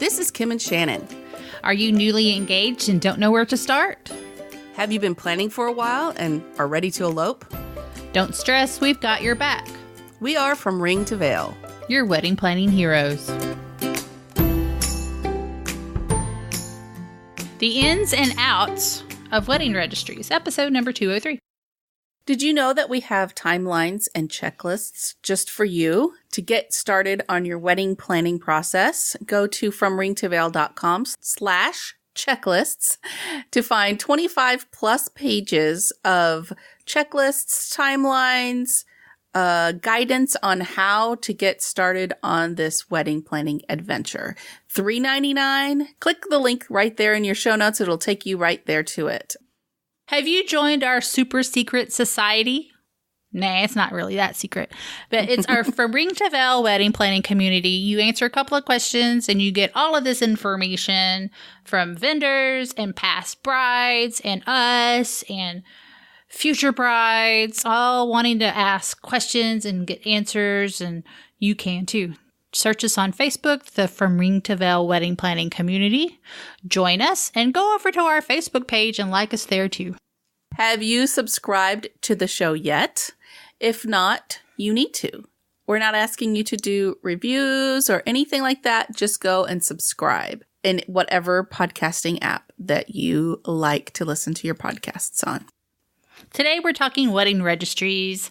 This is Kim and Shannon. Are you newly engaged and don't know where to start? Have you been planning for a while and are ready to elope? Don't stress, we've got your back. We are from Ring to Veil, Your wedding planning heroes. The ins and outs of wedding registries, episode number 203. Did you know that we have timelines and checklists just for you? To get started on your wedding planning process, go to fromringtoveil.com/checklists to find 25 plus pages of checklists, timelines, guidance on how to get started on this wedding planning adventure. $3.99. Click the link right there in your show notes. It'll take you right there to it. Have you joined our super secret society? Nah, it's not really that secret. But it's our From Ring to Veil wedding planning community. You answer a couple of questions and you get all of this information from vendors and past brides and us and future brides, all wanting to ask questions and get answers, and you can too. Search us on Facebook, the From Ring to Veil Wedding Planning Community. Join us and go over to our Facebook page and like us there too. Have you subscribed to the show yet? If not, you need to. We're not asking you to do reviews or anything like that. Just go and subscribe in whatever podcasting app that you like to listen to your podcasts on. Today we're talking wedding registries.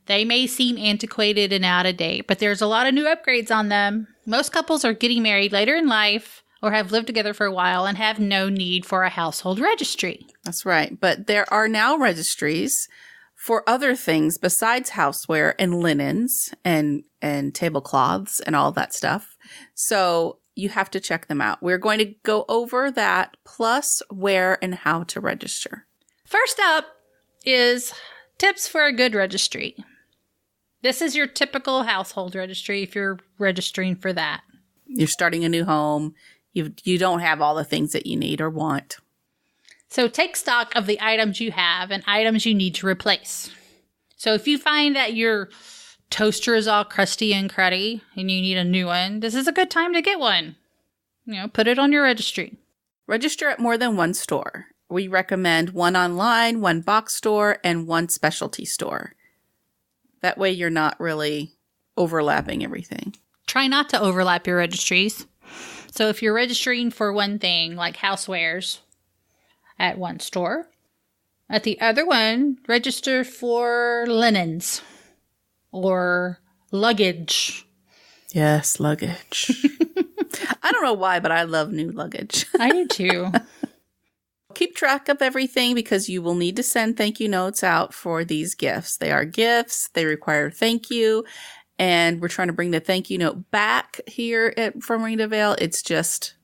They may seem antiquated and out of date, but there's a lot of new upgrades on them. Most couples are getting married later in life or have lived together for a while and have no need for a household registry. That's right. But there are now registries for other things besides houseware and linens and tablecloths and all that stuff. So you have to check them out. We're going to go over that, plus where and how to register. First up is tips for a good registry. This is your typical household registry if you're registering for that. You're starting a new home. You don't have all the things that you need or want. So take stock of the items you have and items you need to replace. So if you find that your toaster is all crusty and cruddy and you need a new one, this is a good time to get one. Put it on your registry. Register at more than one store. We recommend one online, one box store, and one specialty store. That way you're not really overlapping everything. Try not to overlap your registries. So if you're registering for one thing, like housewares, at one store, at the other one, register for linens or luggage. Yes, luggage. I don't know why, but I love new luggage. I do too. Keep track of everything because you will need to send thank you notes out for these gifts. They are gifts. They require thank you. And we're trying to bring the thank you note back here from Ring to Veil. It's just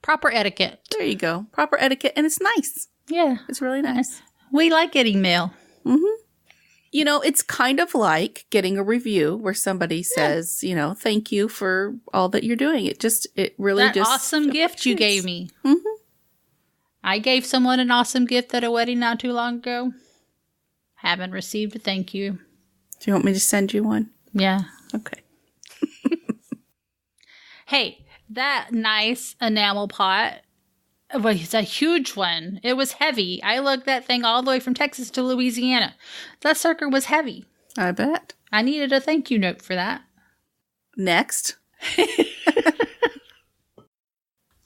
proper etiquette. There you go. Proper etiquette. And it's nice. Yeah. It's really nice. We like getting mail. Mm-hmm. It's kind of like getting a review where somebody says, thank you for all that you're doing. That awesome gift you gave me. Mm-hmm. I gave someone an awesome gift at a wedding not too long ago. Haven't received a thank you. Do you want me to send you one? Yeah. Okay. Hey, that nice enamel pot was a huge one. It was heavy. I lugged that thing all the way from Texas to Louisiana. That sucker was heavy. I bet. I needed a thank you note for that. Next.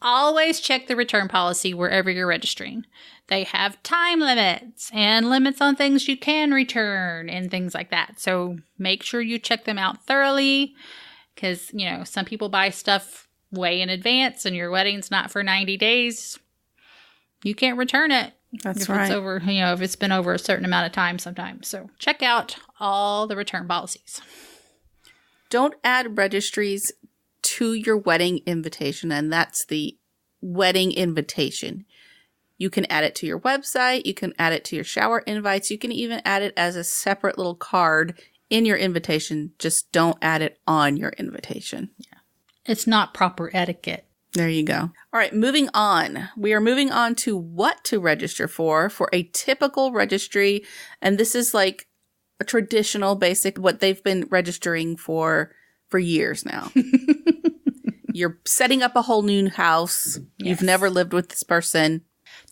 Always check the return policy wherever you're registering. They have time limits and limits on things you can return and things like that. So make sure you check them out thoroughly because, some people buy stuff way in advance and your wedding's not for 90 days. You can't return it. That's if right. It's over, if it's been over a certain amount of time sometimes. So check out all the return policies. Don't add registries to your wedding invitation, and that's the wedding invitation. You can add it to your website. You can add it to your shower invites. You can even add it as a separate little card in your invitation. Just don't add it on your invitation. Yeah. It's not proper etiquette. There you go. All right, moving on. We are moving on to what to register for a typical registry. And this is like a traditional basic, what they've been registering for years now. You're setting up a whole new house. Yes. You've never lived with this person.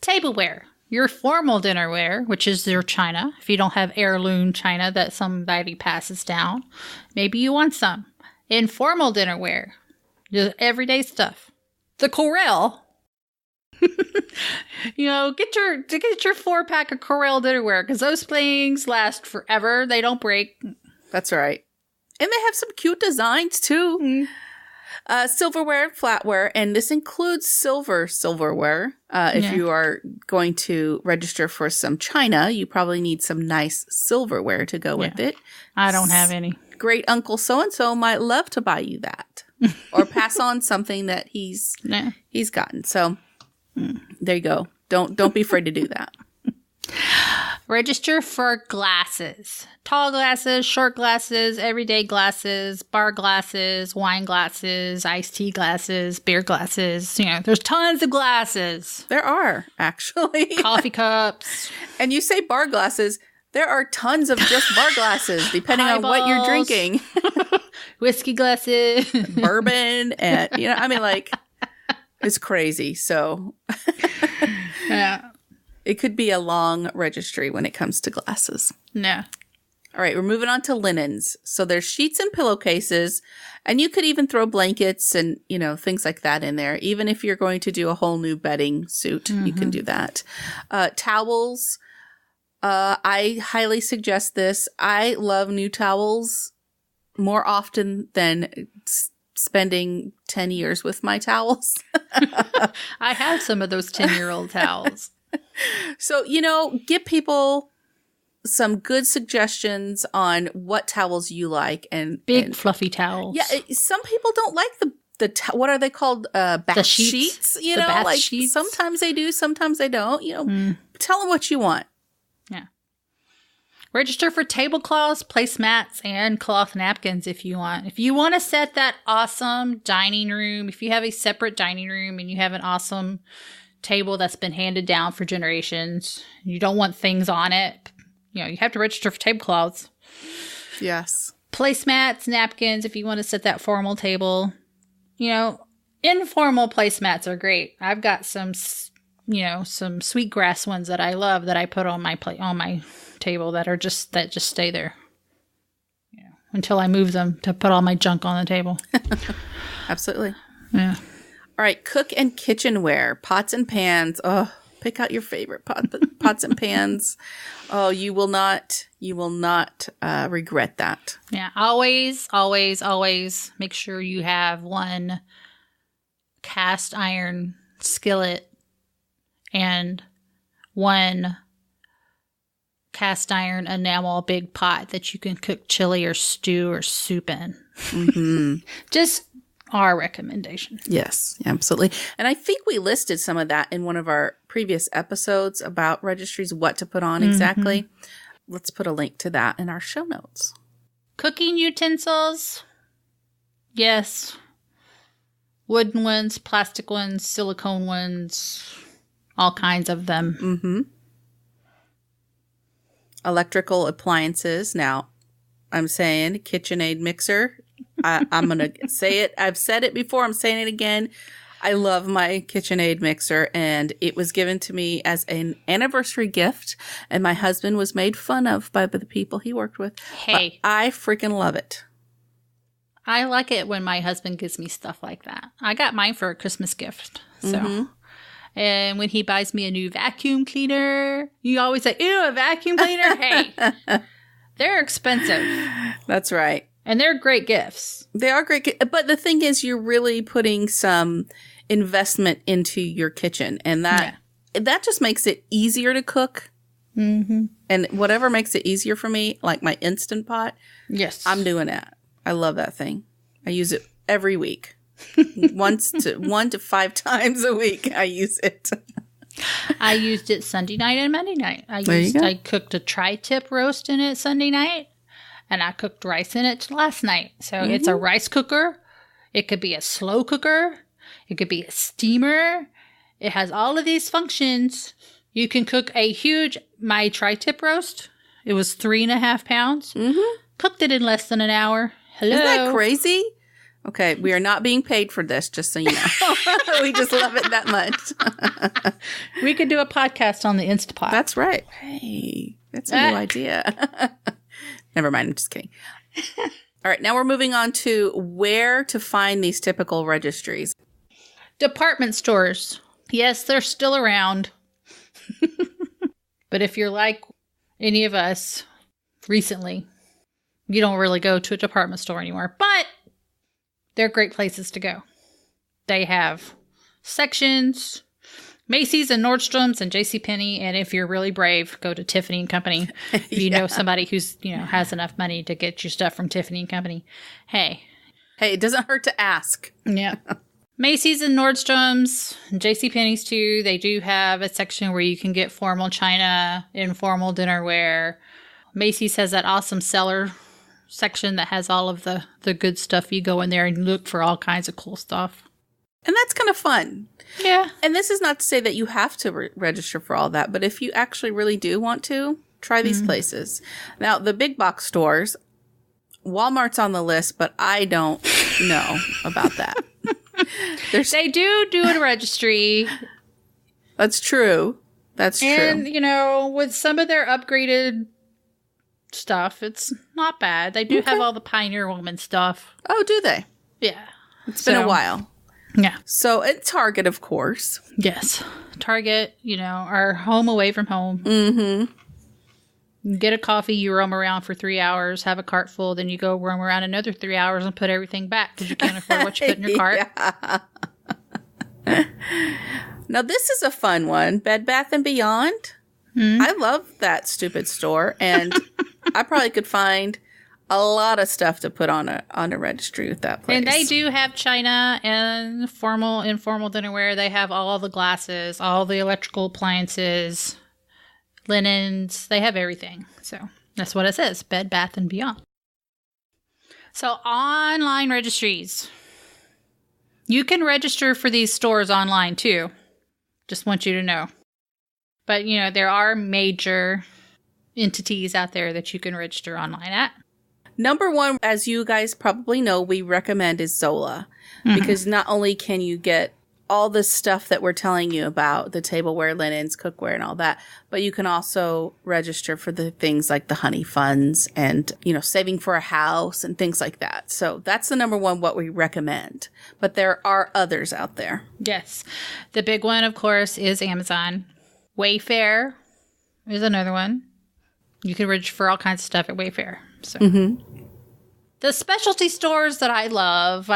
Tableware. Your formal dinnerware, which is your china. If you don't have heirloom china that somebody passes down, maybe you want some. Informal dinnerware. Just everyday stuff. The Corelle. Get your 4-pack of Corelle dinnerware because those things last forever. They don't break. That's right. And they have some cute designs too. Silverware and flatware, and this includes silverware. If you are going to register for some china, you probably need some nice silverware to go with it. I don't have any. Great Uncle so-and-so might love to buy you that. Or pass on something that he's gotten. So there you go. Don't be afraid to do that. Register for glasses. Tall glasses, short glasses, everyday glasses, bar glasses, wine glasses, iced tea glasses, beer glasses. There's tons of glasses. There are, actually. Coffee cups. And you say bar glasses, there are tons of just bar glasses, depending on what you're drinking. Whiskey glasses. Bourbon. And, it's crazy. So, yeah. It could be a long registry when it comes to glasses. No. All right, we're moving on to linens. So there's sheets and pillowcases, and you could even throw blankets and, things like that in there. Even if you're going to do a whole new bedding suit, you can do that. Towels. I highly suggest this. I love new towels more often than spending 10 years with my towels. I have some of those 10-year-old towels. So, give people some good suggestions on what towels you like. And big fluffy towels. Yeah, some people don't like what are they called? Bath sheets? Bath sheets. Sometimes they do, sometimes they don't. Tell them what you want. Yeah. Register for tablecloths, placemats, and cloth napkins if you want. If you want to set that awesome dining room, if you have a separate dining room and you have an awesome table that's been handed down for generations, you don't want things on it, you have to register for tablecloths. Yes. Placemats, napkins, if you want to set that formal table. Informal placemats are great. I've got some sweetgrass ones that I love that I put on my table that just stay there until I move them to put all my junk on the table. Absolutely. Yeah. All right, cook and kitchenware, pots and pans. Oh, pick out your favorite pots and pans. Oh, you will not regret that. Yeah, always make sure you have one cast iron skillet and one cast iron enamel big pot that you can cook chili or stew or soup in. Mm-hmm. Just our recommendation. Yes, absolutely. And I think we listed some of that in one of our previous episodes about registries, what to put on exactly. Let's put a link to that in our show notes. Cooking utensils. Yes. Wooden ones, plastic ones, silicone ones, all kinds of them. Mm-hmm. Electrical appliances. Now, I'm saying KitchenAid mixer. I'm going to say it. I've said it before. I'm saying it again. I love my KitchenAid mixer, and it was given to me as an anniversary gift, and my husband was made fun of by the people he worked with. Hey. But I freaking love it. I like it when my husband gives me stuff like that. I got mine for a Christmas gift. So, And when he buys me a new vacuum cleaner, you always say, ew, a vacuum cleaner? Hey, they're expensive. That's right. And they're great gifts. They are great. But the thing is, you're really putting some investment into your kitchen. And that just makes it easier to cook. Mm-hmm. And whatever makes it easier for me, like my Instant Pot, yes, I'm doing that. I love that thing. I use it every week. 1 to 5 times a week I use it. I used it Sunday night and Monday night. I cooked a tri-tip roast in it Sunday night. And I cooked rice in it last night. So it's a rice cooker. It could be a slow cooker. It could be a steamer. It has all of these functions. You can cook my tri-tip roast. It was 3.5 pounds. Mm-hmm. Cooked it in less than an hour. Hello. Isn't that crazy? Okay, we are not being paid for this, just so you know. We just love it that much. We could do a podcast on the Instapot. That's right. Hey, that's a new idea. Never mind, I'm just kidding. All right, now we're moving on to where to find these typical registries. Department stores. Yes, they're still around. But if you're like any of us recently, you don't really go to a department store anymore. But they're great places to go. They have sections, Macy's and Nordstrom's and JCPenney. And if you're really brave, go to Tiffany & Company. If you know somebody who's, has enough money to get you stuff from Tiffany & Company. Hey, it doesn't hurt to ask. Yeah. Macy's and Nordstrom's, JCPenney's too, they do have a section where you can get formal china, informal dinnerware. Macy's has that awesome cellar section that has all of the good stuff. You go in there and look for all kinds of cool stuff. And that's kind of fun. Yeah. And this is not to say that you have to register for all that, but if you actually really do want to, try these places. Now, the big box stores, Walmart's on the list, but I don't know about that. They do a registry. That's true. That's true. And, with some of their upgraded stuff, it's not bad. They do have all the Pioneer Woman stuff. Oh, do they? Yeah. It's been a while. Yeah. So at Target, of course. Yes. Target, our home away from home. Mm-hmm. You get a coffee, you roam around for 3 hours, have a cart full, then you go roam around another 3 hours and put everything back because you can't afford what you put in your cart. Now, this is a fun one. Bed Bath & Beyond. I love that stupid store, and I probably could find a lot of stuff to put on a registry with that place. And they do have china and formal, informal dinnerware. They have all the glasses, all the electrical appliances, linens. They have everything. So that's what it says, Bed Bath & Beyond. So online registries. You can register for these stores online too. Just want you to know. But, there are major entities out there that you can register online at. Number one, as you guys probably know, we recommend is Zola. Because not only can you get all the stuff that we're telling you about, the tableware, linens, cookware, and all that, but you can also register for the things like the honey funds and, saving for a house and things like that. So that's the number one, what we recommend. But there are others out there. Yes. The big one, of course, is Amazon. Wayfair is another one. You can register for all kinds of stuff at Wayfair. So. The specialty stores that I love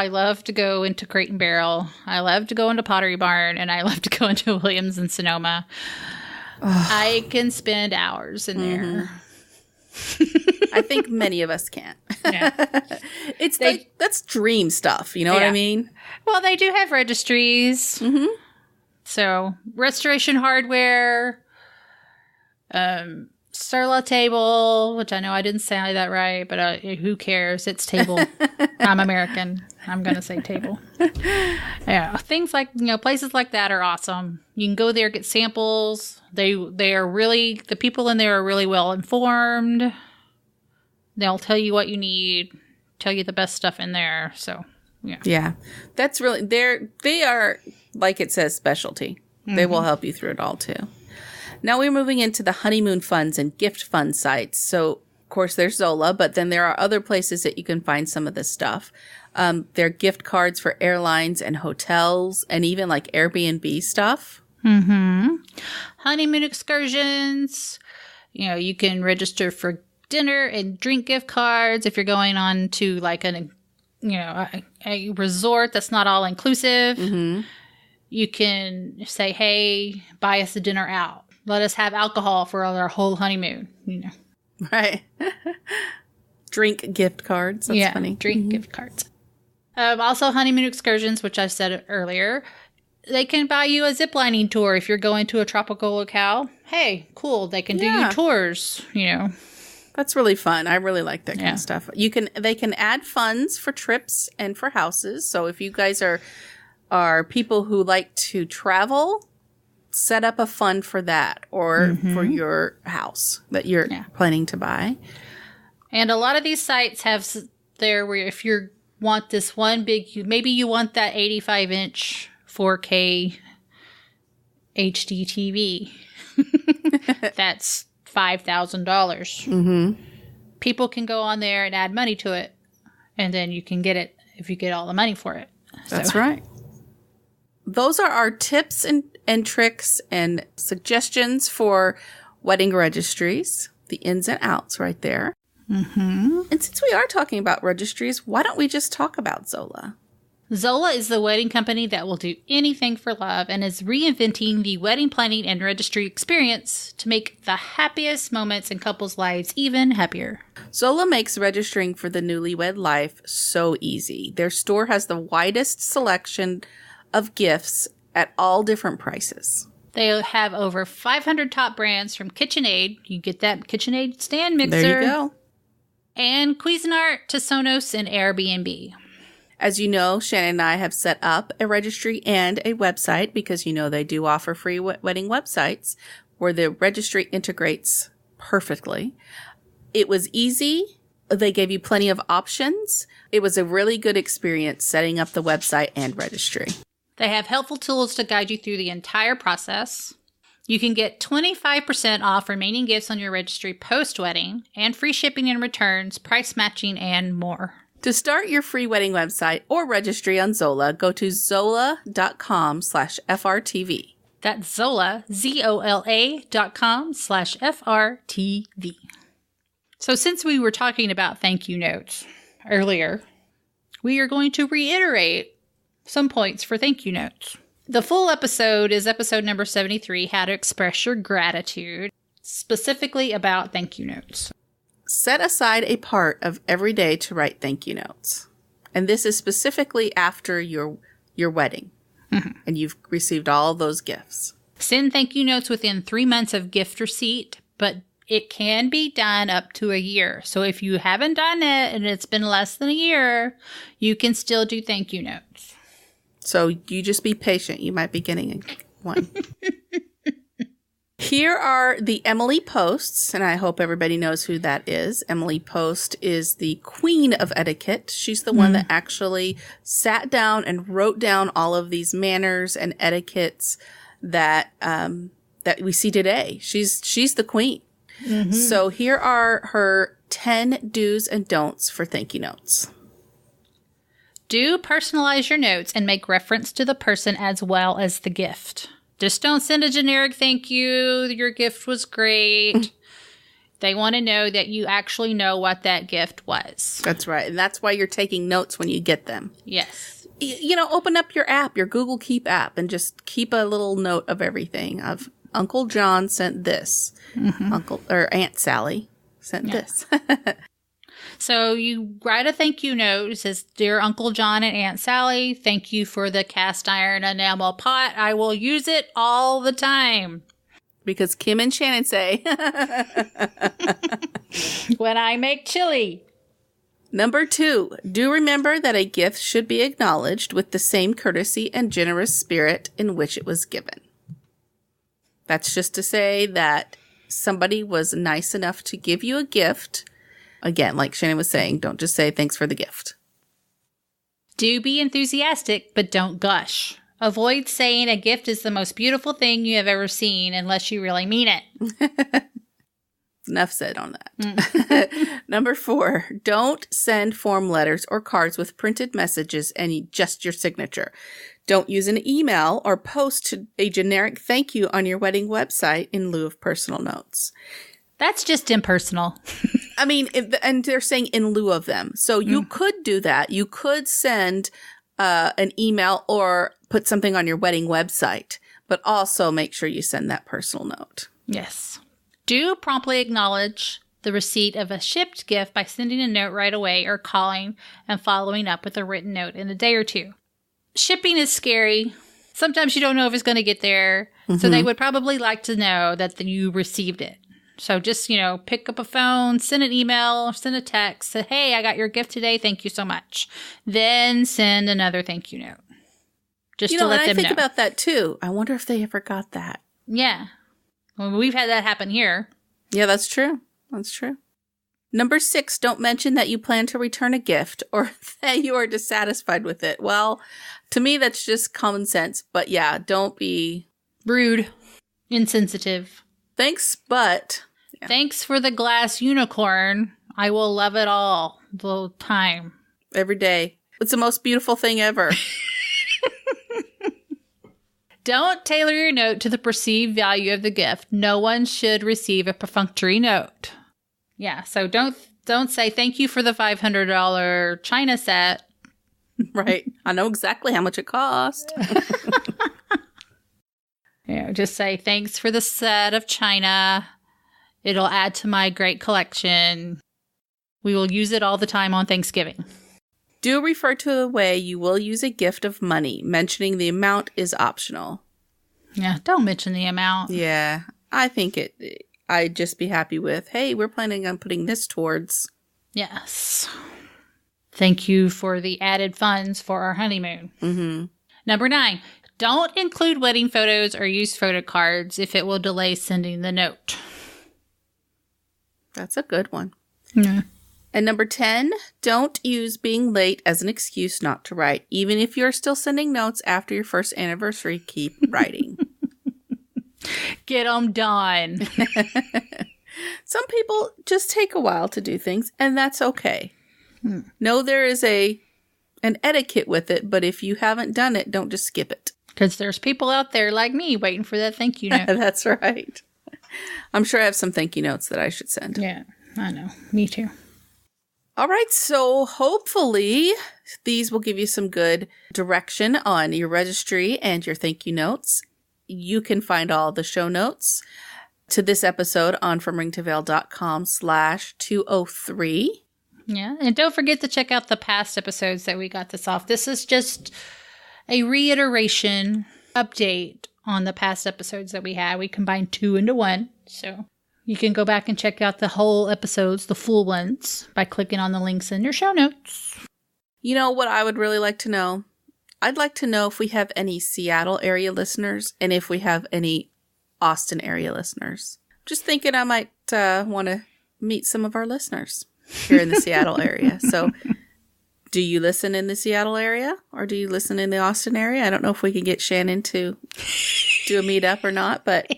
to go into Crate and Barrel. I love to go into Pottery Barn, and I love to go into Williams and Sonoma. I can spend hours in there. I think many of us can. Yeah. That's dream stuff. You know what I mean? Well, they do have registries. So, Restoration Hardware, Surla Table, which I know I didn't say that right, but who cares? It's table. I'm American. I'm going to say table. Yeah, things like, places like that are awesome. You can go there, get samples. They are really, the people in there are really well informed. They'll tell you what you need, tell you the best stuff in there. So, yeah. Yeah. That's really, they are, like it says, specialty. They will help you through it all too. Now we're moving into the honeymoon funds and gift fund sites. So, of course, there's Zola, but then there are other places that you can find some of this stuff. There are gift cards for airlines and hotels and even like Airbnb stuff. Honeymoon excursions. You can register for dinner and drink gift cards if you're going on to like a resort that's not all inclusive. You can say, hey, buy us a dinner out. Let us have alcohol for our whole honeymoon. Right. Drink gift cards. That's funny. Drink gift cards. Also, honeymoon excursions, which I said earlier. They can buy you a ziplining tour if you're going to a tropical locale. Hey, cool. They can do you tours, That's really fun. I really like that kind of stuff. They can add funds for trips and for houses. So if you guys are people who like to travel, set up a fund for that or for your house that you're planning to buy. And a lot of these sites have there where if you're want this one maybe you want that 85-inch 4K HD TV. That's $5,000. Mm-hmm. People can go on there and add money to it, and then you can get it if you get all the money for it. That's right. Those are our tips and tricks and suggestions for wedding registries, the ins and outs right there. Mm-hmm. And since we are talking about registries, why don't we just talk about Zola? Zola is the wedding company that will do anything for love and is reinventing the wedding planning and registry experience to make the happiest moments in couples' lives even happier. Zola makes registering for the newlywed life so easy. Their store has the widest selection of gifts at all different prices. They have over 500 top brands from KitchenAid. You get that KitchenAid stand mixer. There you go. And Cuisinart to Sonos and Airbnb. As you know, Shannon and I have set up a registry and a website because you know they do offer free wedding websites where the registry integrates perfectly. It was easy. They gave you plenty of options. It was a really good experience setting up the website and registry. They have helpful tools to guide you through the entire process. You can get 25% off remaining gifts on your registry post-wedding and free shipping and returns, price matching, and more. To start your free wedding website or registry on Zola, go to zola.com/FRTV. That's Zola, ZOLA.com/FRTV. So since we were talking about thank you notes earlier, we are going to reiterate some points for thank you notes. The full episode is episode number 73, How to Express Your Gratitude, specifically about thank you notes. Set aside a part of every day to write thank you notes. And this is specifically after your wedding. Mm-hmm. And you've received all those gifts. Send thank you notes within 3 months of gift receipt, but it can be done up to a year. So if you haven't done it and it's been less than a year, you can still do thank you notes. So you just be patient. You might be getting one. Here are the Emily Posts, and I hope everybody knows who that is. Emily Post is the queen of etiquette. She's the one that actually sat down and wrote down all of these manners and etiquettes that we see today. She's the queen. Mm-hmm. So here are her 10 do's and don'ts for thank you notes. Do personalize your notes and make reference to the person as well as the gift. Just don't send a generic thank you. Your gift was great. They want to know that you actually know what that gift was. That's right. And that's why you're taking notes when you get them. Yes. You know, open up your app, your Google Keep app, and just keep a little note of everything. Of Uncle John sent this. Mm-hmm. Aunt Sally sent this. So you write a thank you note. It says, Dear Uncle John and Aunt Sally, thank you for the cast iron enamel pot. I will use it all the time. Because Kim and Shannon say. When I make chili. Number 2, do remember that a gift should be acknowledged with the same courtesy and generous spirit in which it was given. That's just to say that somebody was nice enough to give you a gift. Again, like Shannon was saying, don't just say thanks for the gift. Do be enthusiastic, but don't gush. Avoid saying a gift is the most beautiful thing you have ever seen unless you really mean it. Enough said on that. Number 4, don't send form letters or cards with printed messages and just your signature. Don't use an email or post a generic thank you on your wedding website in lieu of personal notes. That's just impersonal. I mean, and they're saying in lieu of them. So you could do that. You could send an email or put something on your wedding website, but also make sure you send that personal note. Yes. Do promptly acknowledge the receipt of a shipped gift by sending a note right away or calling and following up with a written note in a day or two. Shipping is scary. Sometimes you don't know if it's going to get there. Mm-hmm. So they would probably like to know that you received it. So just, pick up a phone, send an email, send a text, say, hey, I got your gift today. Thank you so much. Then send another thank you note. Just to let them know. I think about that too. I wonder if they ever got that. Yeah. Well, we've had that happen here. Yeah, that's true. That's true. Number 6, don't mention that you plan to return a gift or that you are dissatisfied with it. Well, to me, that's just common sense. But yeah, don't be rude, insensitive. Thanks, but... Yeah. Thanks for the glass unicorn. I will love it all the time. Every day. It's the most beautiful thing ever. Don't tailor your note to the perceived value of the gift. No one should receive a perfunctory note. Yeah, so don't say thank you for the $500 China set. Right. I know exactly how much it cost. Just say thanks for the set of China. It'll add to my great collection. We will use it all the time on Thanksgiving. Do refer to the way you will use a gift of money. Mentioning the amount is optional. Yeah, don't mention the amount. Yeah, I think I'd just be happy with, hey, we're planning on putting this towards. Yes. Thank you for the added funds for our honeymoon. Mm-hmm. Number 9, don't include wedding photos or use photo cards if it will delay sending the note. That's a good one. Yeah. And number 10, don't use being late as an excuse not to write. Even if you're still sending notes after your first anniversary, keep writing. Get them done. Some people just take a while to do things, and that's okay. No, there is an etiquette with it, but if you haven't done it, don't just skip it. Because there's people out there like me waiting for that thank you note. That's right. I'm sure I have some thank you notes that I should send. Yeah, I know. Me too. All right, so hopefully these will give you some good direction on your registry and your thank you notes. You can find all the show notes to this episode on fromringtoveil.com/203. Yeah, and don't forget to check out the past episodes that we got this off. This is just a reiteration update on the past episodes that we had. We combined 2 into 1, so... You can go back and check out the whole episodes, the full ones, by clicking on the links in your show notes. You know what I would really like to know? I'd like to know if we have any Seattle area listeners and if we have any Austin area listeners. Just thinking I might want to meet some of our listeners here in the Seattle area. So do you listen in the Seattle area or do you listen in the Austin area? I don't know if we can get Shannon to do a meetup or not, but...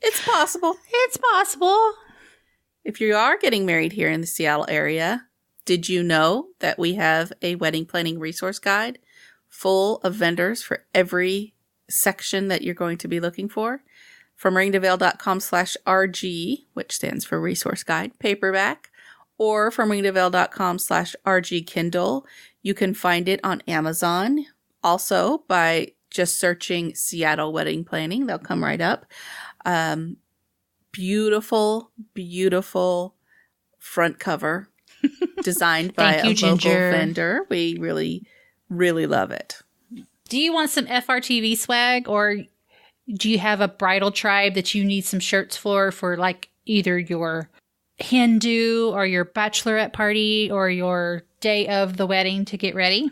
It's possible. It's possible. If you are getting married here in the Seattle area, did you know that we have a wedding planning resource guide full of vendors for every section that you're going to be looking for? From ringtoveil.com/RG, which stands for resource guide, paperback, or from ringtoveil.com/RG Kindle. You can find it on Amazon. Also, by just searching Seattle wedding planning, they'll come right up. Beautiful, beautiful front cover designed by a local vendor. We really, really love it. Do you want some FRTV swag, or do you have a bridal tribe that you need some shirts for like either your hen do or your bachelorette party or your day of the wedding to get ready?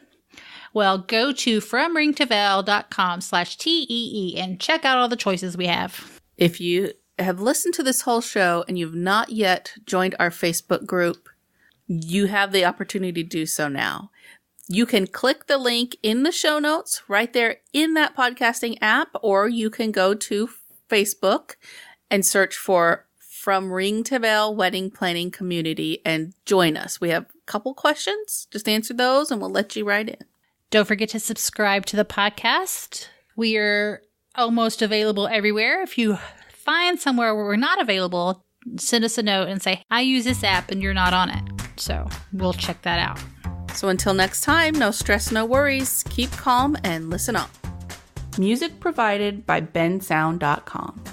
Well, go to fromringtoveil.com/TEE and check out all the choices we have. If you have listened to this whole show and you've not yet joined our Facebook group, you have the opportunity to do so now. You can click the link in the show notes right there in that podcasting app, or you can go to Facebook and search for From Ring to Veil Wedding Planning Community and join us. We have a couple questions. Just answer those and we'll let you right in. Don't forget to subscribe to the podcast. We are almost available everywhere. If you find somewhere where we're not available, send us a note and say, I use this app and you're not on it. So we'll check that out. So until next time, no stress, no worries. Keep calm and listen up. Music provided by bensound.com.